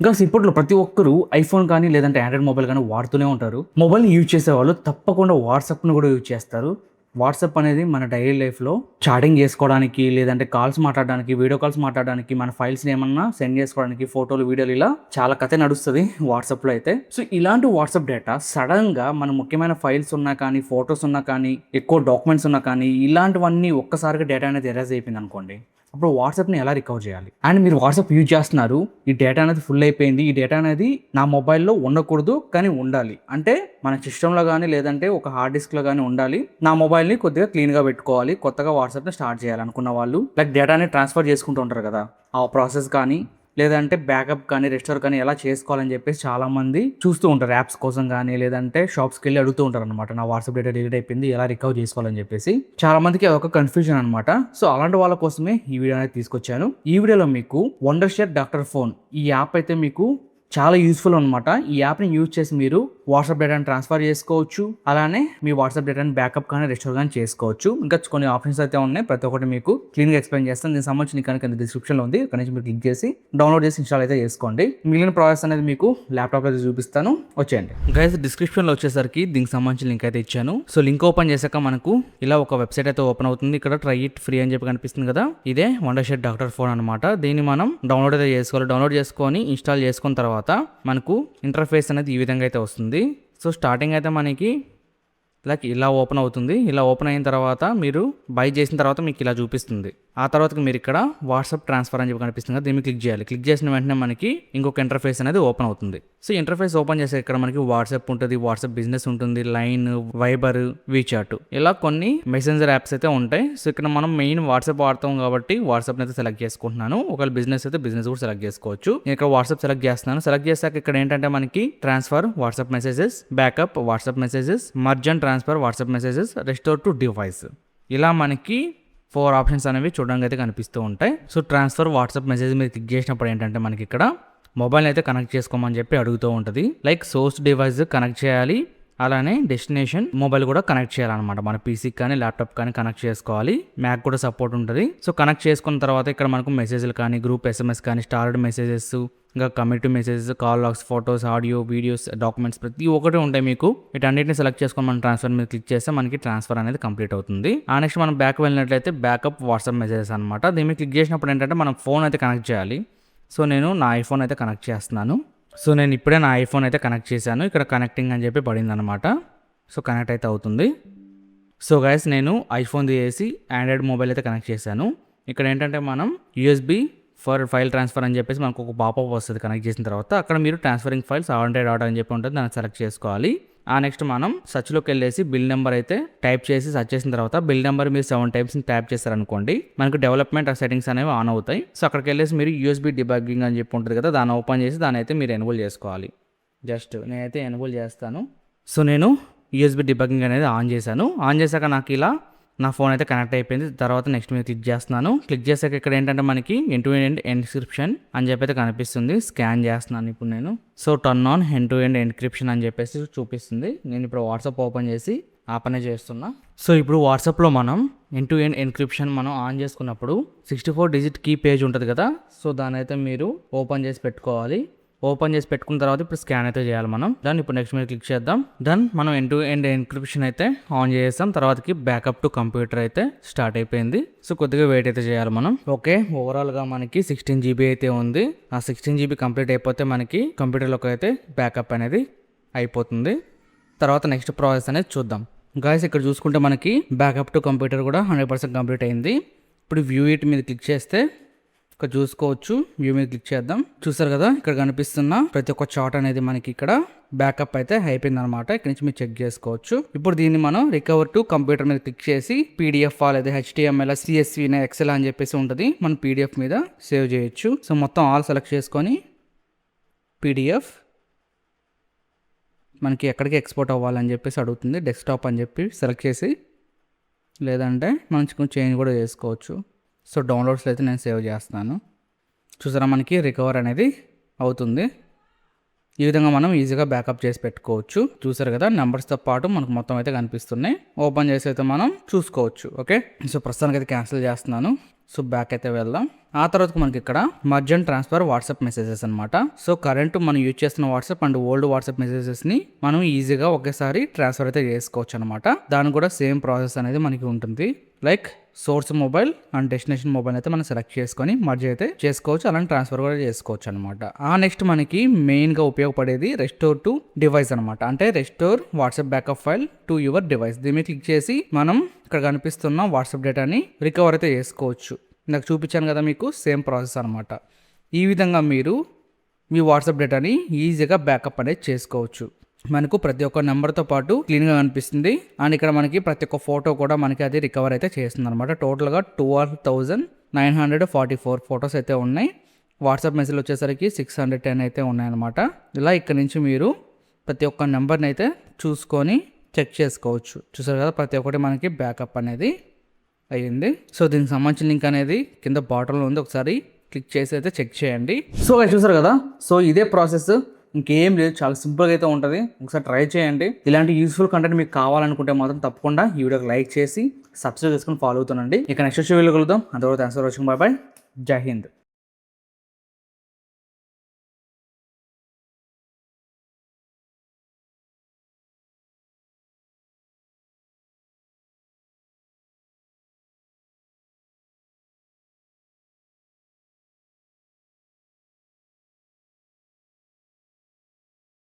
ఇంకా ఇప్పట్లో ప్రతి ఒక్కరు ఐఫోన్ కానీ లేదంటే ఆండ్రాయిడ్ మొబైల్ కానీ వాడుతూనే ఉంటారు. మొబైల్‌ని యూజ్ చేసేవాళ్ళు తప్పకుండా వాట్సాప్‌ని కూడా యూజ్ చేస్తారు. వాట్సాప్ అనేది మన డైలీ లైఫ్‌లో చాటింగ్ చేసుకోవడానికి, లేదంటే కాల్స్ మాట్లాడడానికి, వీడియో కాల్స్ మాట్లాడడానికి, మన ఫైల్స్‌ని ఏమన్నా సెండ్ చేసుకోవడానికి, ఫోటోలు, వీడియోలు ఇలా చాలా కథే నడుస్తది వాట్సాప్‌లో అయితే. సో, ఇలాంటి వాట్సాప్ డేటా సడెన్‌గా మన ముఖ్యమైన ఫైల్స్ ఉన్నా కానీ, ఫోటోస్ ఉన్నా కానీ, ఎక్కువ డాక్యుమెంట్స్ ఉన్నా కానీ, ఇలాంటివన్నీ ఒక్కసారిగా డేటా అనేది ఎరేజ్ అయిపోయిందనుకోండి. అప్పుడు వాట్సాప్‌ని ఎలా రికవర్ చేయాలి? అండ్ మీరు వాట్సాప్ యూజ్ చేస్తున్నారు. ఈ డేటా అనేది ఫుల్ అయిపోయింది. ఈ డేటా అనేది నా మొబైల్‌లో ఉండకూడదు. కానీ ఉండాలి. అంటే మన సిస్టమ్‌లో గాని లేదంటే ఒక హార్డ్ డిస్క్‌లో గాని ఉండాలి. నా మొబైల్‌ని కొద్దిగా క్లీన్‌గా పెట్టుకోవాలి. కొత్తగా వాట్సాప్‌ని స్టార్ట్ చేయాలనుకున్న వాళ్ళు లైక్ డేటాని ట్రాన్స్‌ఫర్ చేసుకుంటూ ఉంటారు కదా! ఆ ప్రాసెస్ కానీ లేదంటే బ్యాకప్ కానీ, రెస్టోర్ కానీ ఎలా చేసుకోవాలని చెప్పేసి చాలామంది చూస్తూ ఉంటారు. యాప్స్ కోసం గానీ, లేదంటే షాప్స్‌కెళ్ళి అడుగుతూ ఉంటారనమాట. నా వాట్సాప్ డేటా డిలీట్ అయిపోయింది. ఎలా రికవర్ చేసుకోవాలని చెప్పేసి. చాలా మందికి అదొక కన్‌ఫ్యూజన్ అనమాట. సో, అలాంటి వాళ్ళ కోసమే ఈ వీడియో అనేది తీసుకొచ్చాను. ఈ వీడియోలో మీకు వండర్‌షేర్ డాక్టర్ ఫోన్ ఈ యాప్ అయితే మీకు చాలా యూజ్‌ఫుల్ అనమాట. ఈ యాప్‌ని యూజ్ చేసి మీరు వాట్సాప్ డేటాని ట్రాన్స్‌ఫర్ చేసుకోవచ్చు. అలానే మీ వాట్సాప్ డేటాని బ్యాకప్ కానీ, రెస్టోర్ గానీ చేసుకోవచ్చు. ఇంకా కొన్ని ఆప్షన్స్ అయితే ఉన్నాయి. ప్రతి ఒక్కటి మీకు క్లీన్‌గా ఎక్స్‌ప్లెయిన్ చేస్తాను. దీనికి సంబంధించి లింక్ కింద డిస్క్రిప్షన్‌లో ఉంది. అక్కడి నుంచి మీరు క్లిక్ చేసి డౌన్‌లోడ్ చేసి ఇన్‌స్టాల్ అయితే చేసుకోండి. మిగిలిన ప్రాసెస్ అనేది మీకు ల్యాప్‌టాప్‌లో అయితే చూపిస్తాను. వచ్చేయండి. గైస్ డిస్క్రిప్షన్‌లో వచ్చేసరికి దీనికి సంబంధించిన లింక్ అయితే ఇచ్చాను. సో, లింక్ ఓపెన్ చేశాక మనకు ఇలా ఒక వెబ్‌సైట్ అయితే ఓపెన్ అవుతుంది. ఇక్కడ ట్రై ఇట్ ఫ్రీ అని చెప్పి కనిపిస్తుంది కదా! ఇదే వండర్‌షేర్ డాక్టర్ ఫోన్ అనమాట. దీన్ని మనం డౌన్‌లోడ్ అయితే చేసుకోవాలి. డౌన్‌లోడ్ చేసుకొని ఇన్‌స్టాల్ చేసుకున్న తర్వాత మనకు ఇంటర్ఫేస్ అనేది ఈ విధంగా అయితే వస్తుంది. సో, స్టార్టింగ్ అయితే మనకి లైక్ ఇలా ఓపెన్ అవుతుంది. ఇలా ఓపెన్ అయిన తర్వాత మీరు బై చేసిన తర్వాత మీకు ఇలా చూపిస్తుంది. ఆ తర్వాతకి మీరు ఇక్కడ వాట్సాప్ ట్రాన్స్ఫర్ అని చెప్పి కనిపిస్తుంది కదా! దీన్ని క్లిక్ చేయాలి. క్లిక్ చేసిన వెంటనే మనకి ఇంకొక ఇంటర్ఫేస్ అనేది ఓపెన్ అవుతుంది. సో, ఇంటర్ఫేస్ ఓపెన్ చేసే ఇక్కడ మనకి వాట్సాప్ ఉంటుంది, వాట్సాప్ బిజినెస్ ఉంటుంది, లైన్, వైబర్, వీచాట్ ఇలా కొన్ని మెసెంజర్ యాప్స్ అయితే ఉంటాయి. సో, ఇక్కడ మనం మెయిన్ వాట్సాప్ వాడతాం కాబట్టి వాట్సాప్ అయితే సెలెక్ట్ చేసుకుంటున్నాను. ఒకవేళ బిజినెస్ అయితే బిజినెస్ కూడా సెలెక్ట్ చేసుకోవచ్చు. నేను ఇక్కడ వాట్సాప్ సెలెక్ట్ చేస్తున్నాను. సెలెక్ట్ చేశాక ఇక్కడ ఏంటంటే మనకి transfer WhatsApp messages, backup WhatsApp messages, merge and transfer WhatsApp messages, restore to device ఇలా మనకి 4 ఆప్షన్స్ అనేవి చూడడానికి అయితే కనిపిస్తూ ఉంటాయి. సో, ట్రాన్స్ఫర్ వాట్సాప్ మెసేజ్ మీద క్లిక్ చేసినప్పుడు ఏంటంటే మనకి ఇక్కడ మొబైల్ అయితే కనెక్ట్ చేసుకోమని చెప్పి అడుగుతూ ఉంటుంది. లైక్ సోర్స్ డివైస్ కనెక్ట్ చేయాలి. అలానే డెస్టినేషన్ మొబైల్ కూడా కనెక్ట్ చేయాలన్నమాట. మన పీసీకి కానీ ల్యాప్టాప్ కానీ కనెక్ట్ చేసుకోవాలి. మ్యాక్ కూడా సపోర్ట్ ఉంటుంది. సో, కనెక్ట్ చేసుకున్న తర్వాత ఇక్కడ మనకు మెసేజ్లు కానీ, గ్రూప్ ఎస్ఎంఎస్ కానీ, స్టార్డ్ మెసేజెస్, ఇంకా community messages, call logs, photos, audio, videos, documents ప్రతి ఒక్కటి ఉంటాయి మీకు. వీటన్నిటిని సెలెక్ట్ చేసుకొని మనం ట్రాన్స్ఫర్ మీద క్లిక్ చేస్తే మనకి ట్రాన్స్ఫర్ అనేది కంప్లీట్ అవుతుంది. ఆ నెక్స్ట్ మనం బ్యాక్ వెళ్ళినట్లయితే బ్యాకప్ వాట్సాప్ మెసేజెస్ అనమాట. దీన్ని క్లిక్ చేసినప్పుడు ఏంటంటే మనం ఫోన్ అయితే కనెక్ట్ చేయాలి. సో, నేను నా ఐఫోన్ అయితే కనెక్ట్ చేస్తున్నాను. సో, నేను ఇప్పుడే నా ఐఫోన్ అయితే కనెక్ట్ చేశాను. ఇక్కడ కనెక్టింగ్ అని చెప్పి పడింది అనమాట. సో, కనెక్ట్ అయితే అవుతుంది. సో, గైస్ నేను ఐఫోన్ తీసేసి ఆండ్రాయిడ్ మొబైల్ అయితే కనెక్ట్ చేశాను. ఇక్కడ ఏంటంటే మనం యూఎస్బి ఫర్ ఫైల్ ట్రాన్స్ఫర్ అని చెప్పేసి మనకు ఒక పాపప్ వస్తుంది కనెక్ట్ చేసిన తర్వాత. అక్కడ మీరు ట్రాన్స్ఫరింగ్ ఫైల్స్ ఆండ్రాయిడ్ ఆర్డర్ అని చెప్పి ఉంటుంది. దాన్ని సెలెక్ట్ చేసుకోవాలి. ఆ నెక్స్ట్ మనం సర్చ్లోకి వెళ్ళేసి బిల్ నెంబర్ అయితే టైప్ చేసి సర్చ్ చేసిన తర్వాత బిల్ నెంబర్ మీరు 7 టైమ్స్ ట్యాప్ చేస్తారనుకోండి మనకు డెవలప్మెంట్ సెట్టింగ్స్ అనేవి ఆన్ అవుతాయి. సో, అక్కడికి వెళ్ళేసి మీరు యూఎస్బీ డిబగ్గింగ్ అని చెప్పి ఉంటుంది కదా! దాన్ని ఓపెన్ చేసి దాన్ని అయితే మీరు ఎనేబుల్ చేసుకోవాలి. జస్ట్ నేనైతే ఎనేబుల్ చేస్తాను. సో, నేను యూఎస్బీ డిబగ్గింగ్ అనేది ఆన్ చేశాను. ఆన్ చేశాక నాకు ఇలా నా ఫోన్ అయితే కనెక్ట్ అయిపోయింది. తర్వాత నెక్స్ట్ మీద క్లిక్ చేస్తున్నాను. క్లిక్ చేశాక ఇక్కడ ఏంటంటే మనకి ఎండ్ టు ఎండ్ ఎన్క్రిప్షన్ అని చెప్పి అయితే కనిపిస్తుంది. స్కాన్ చేస్తున్నాను ఇప్పుడు నేను. So, turn on end to end encryption అని చెప్పేసి చూపిస్తుంది. నేను ఇప్పుడు వాట్సాప్ ఓపెన్ చేసి ఆ పనే చేస్తున్నా. సో, ఇప్పుడు వాట్సాప్లో మనం ఎండ్ టు ఎండ్ ఎన్క్రిప్షన్ మనం ఆన్ చేసుకున్నప్పుడు 64 డిజిట్ కీ పేజ్ ఉంటుంది కదా! సో, దాన్ని అయితే మీరు ఓపెన్ చేసి పెట్టుకోవాలి. ఓపెన్ చేసి పెట్టుకున్న తర్వాత ఇప్పుడు స్కాన్ అయితే చేయాలి మనం. దాన్ని ఇప్పుడు నెక్స్ట్ మీద క్లిక్ చేద్దాం. దెన్ మనం ఎండ్ టు ఎండ్ ఎన్క్రిప్షన్ అయితే ఆన్ చేస్తాం. తర్వాతకి బ్యాకప్ టు కంప్యూటర్ అయితే స్టార్ట్ అయిపోయింది. సో, కొద్దిగా వెయిట్ అయితే చేయాలి మనం. ఓకే, ఓవరాల్గా మనకి 16 GB అయితే ఉంది. ఆ 16 GB కంప్లీట్ అయిపోతే మనకి కంప్యూటర్లోకి అయితే బ్యాకప్ అనేది అయిపోతుంది. తర్వాత నెక్స్ట్ ప్రాసెస్ అనేది చూద్దాం. గాయస్ ఇక్కడ చూసుకుంటే మనకి బ్యాకప్ టు కంప్యూటర్ కూడా 100% కంప్లీట్ అయింది. ఇప్పుడు వ్యూ ఇట్ మీద క్లిక్ చేస్తే ఇక్కడ చూసుకోవచ్చు. వ్యూ మీద క్లిక్ చేద్దాం. చూసారు కదా ఇక్కడ కనిపిస్తున్న ప్రతి ఒక్క చార్ట్ అనేది మనకి ఇక్కడ బ్యాకప్ అయితే అయిపోయింది అనమాట. ఇక్కడ నుంచి మీరు చెక్ చేసుకోవచ్చు. ఇప్పుడు దీన్ని మనం రికవర్ టు కంప్యూటర్ మీద క్లిక్ చేసి పీడిఎఫ్ లేదా HTML, CSV, ఎక్సెల్ అని చెప్పేసి ఉంటుంది. మనం PDF మీద సేవ్ చేయొచ్చు. సో, మొత్తం ఆల్ సెలెక్ట్ చేసుకొని PDF మనకి ఎక్కడికి ఎక్స్పోర్ట్ అవ్వాలని చెప్పేసి అడుగుతుంది. డెస్క్టాప్ అని చెప్పి సెలెక్ట్ చేసి లేదంటే మనం చేంజ్ కూడా చేసుకోవచ్చు. సో, డౌన్లోడ్స్లో అయితే నేను సేవ్ చేస్తున్నాను. చూసారా మనకి రికవర్ అనేది అవుతుంది. ఈ విధంగా మనం ఈజీగా బ్యాకప్ చేసి పెట్టుకోవచ్చు. చూసారు కదా, నెంబర్స్తో పాటు మనకు మొత్తం అయితే కనిపిస్తున్నాయి. ఓపెన్ చేసి అయితే మనం చూసుకోవచ్చు. ఓకే, సో ప్రస్తుతానికి అయితే క్యాన్సిల్ చేస్తున్నాను. సో బ్యాక్ అయితే వెళ్దాం. ఆ తర్వాత మనకి ఇక్కడ merge and transfer WhatsApp messages అనమాట. సో కరెంట్ మనం యూజ్ చేస్తున్న వాట్సాప్ అండ్ ఓల్డ్ వాట్సాప్ మెసేజెస్ని మనం ఈజీగా ఒకేసారి ట్రాన్స్ఫర్ అయితే చేసుకోవచ్చు అనమాట. దానికి కూడా సేమ్ ప్రాసెస్ అనేది మనకి ఉంటుంది. Like source mobile and destination mobile అయితే మనం సెలెక్ట్ చేసుకొని మర్జ్ అయితే చేసుకోవచ్చు, అలానే ట్రాన్స్ఫర్ కూడా చేసుకోవచ్చు అనమాట. ఆ నెక్స్ట్ మనకి మెయిన్గా ఉపయోగపడేది రెస్టోర్ టు డివైస్ అనమాట. అంటే restore WhatsApp backup file to your device. దీన్ని క్లిక్ చేసి మనం ఇక్కడ కనిపిస్తున్న వాట్సాప్ డేటాని రికవర్ అయితే చేసుకోవచ్చు. నాకు చూపించాను కదా మీకు, సేమ్ ప్రాసెస్ అనమాట. ఈ విధంగా మీరు మీ వాట్సాప్ డేటాని ఈజీగా బ్యాకప్ అనేది చేసుకోవచ్చు. మనకు ప్రతి ఒక్క నెంబర్తో పాటు క్లీన్గా కనిపిస్తుంది. అండ్ ఇక్కడ మనకి ప్రతి ఒక్క ఫోటో కూడా మనకి అది రికవర్ అయితే చేస్తుంది అనమాట. టోటల్గా 12,944 ఫొటోస్ అయితే ఉన్నాయి. వాట్సాప్ మెసేజ్ వచ్చేసరికి 610 అయితే ఉన్నాయన్నమాట. ఇలా ఇక్కడ నుంచి మీరు ప్రతి ఒక్క నెంబర్ని అయితే చూసుకొని చెక్ చేసుకోవచ్చు. చూసారు కదా, ప్రతి ఒక్కటి మనకి బ్యాకప్ అనేది అయ్యింది. సో దీనికి సంబంధించిన లింక్ అనేది కింద బాటంలో ఉంది, ఒకసారి క్లిక్ చేసి అయితే చెక్ చేయండి. సో చూసారు కదా, సో ఇదే ప్రాసెస్, ఇంకేం లేదు, చాలా సింపుల్గా అయితే ఉంటుంది. ఒకసారి ట్రై చేయండి. ఇలాంటి యూస్ఫుల్ కంటెంట్ మీకు కావాలనుకుంటే మాత్రం తప్పకుండా ఈ వీడియోకి లైక్ చేసి సబ్స్క్రైబ్ చేసుకొని ఫాలో అవుతుండండి. ఇక నెక్స్ట్ వీడియో కలుద్దాం. అంతవరకు thanks for watching. By by. జై హింద్.